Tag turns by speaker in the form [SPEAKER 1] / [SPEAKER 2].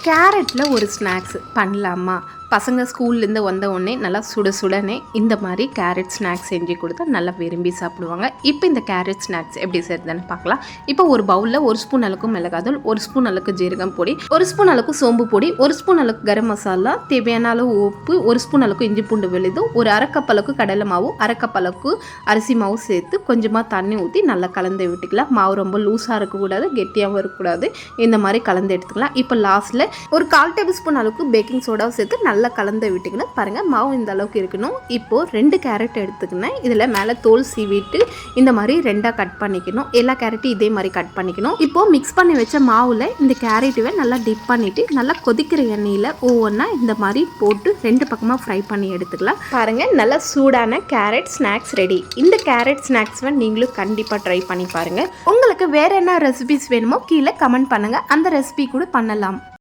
[SPEAKER 1] கேரட்டில் ஒரு ஸ்நாக்ஸ் பண்ணலாமா? பசங்க ஸ்கூல்லேருந்து வந்த உடனே நல்லா சுட சுடனே இந்த மாதிரி கேரட் ஸ்நாக்ஸ் செஞ்சு கொடுத்தா நல்லா விரும்பி சாப்பிடுவாங்க. இப்போ இந்த கேரட் ஸ்நாக்ஸ் எப்படி செய்யறதுன்னு பார்க்கலாம். இப்போ ஒரு பவுலில் 1 ஸ்பூன் அளவுக்கு மிளகாத்தூள், 1 ஸ்பூன் அளவுக்கு ஜீரகம் பொடி, 1 ஸ்பூன் அளவுக்கு சோம்பு பொடி, 1 ஸ்பூன் அளவுக்கு கரம் மசாலா, தேவையான அளவு உப்பு, 1 ஸ்பூன் அளவுக்கு இஞ்சி பூண்டு விழுது, ஒரு அரை கப் அளவுக்கு கடலை மாவு, அரை கப் அளவுக்கு அரிசி மாவு சேர்த்து கொஞ்சமாக தண்ணி ஊற்றி நல்லா கலந்து விட்டுக்கலாம். மாவு ரொம்ப லூஸாக இருக்கக்கூடாது, கெட்டியாகவும் இருக்கக்கூடாது. இந்த மாதிரி கலந்து எடுத்துக்கலாம். இப்போ லாஸ்ட்டில் ஒரு 1/4 டேபிள் ஸ்பூன் அளவுக்கு பேக்கிங் சோடாவை சேர்த்து நல்லா கலந்து விட்டுக்கணும். பாருங்கள், மாவு இந்த அளவுக்கு இருக்கணும். இப்போது 2 கேரட் எடுத்துக்கினேன். இதில் மேலே தோல் சீவிட்டு இந்த மாதிரி 2ஆக கட் பண்ணிக்கணும். எல்லா கேரட்டும் இதே மாதிரி கட் பண்ணிக்கணும். இப்போது மிக்ஸ் பண்ணி வச்ச மாவில் இந்த கேரட்டுவை நல்லா டிப் பண்ணிவிட்டு நல்லா கொதிக்கிற எண்ணெயில் ஒவ்வொன்றா இந்த மாதிரி போட்டு 2 பக்கமாக ஃப்ரை பண்ணி எடுத்துக்கலாம். பாருங்கள், நல்லா சூடான கேரட் ஸ்நாக்ஸ் ரெடி. இந்த கேரட் ஸ்நாக்ஸை நீங்களும் கண்டிப்பாக ட்ரை பண்ணி பாருங்கள். உங்களுக்கு வேறு என்ன ரெசிபிஸ் வேணுமோ கீழே கமெண்ட் பண்ணுங்கள். அந்த ரெசிபி கூட பண்ணலாம்.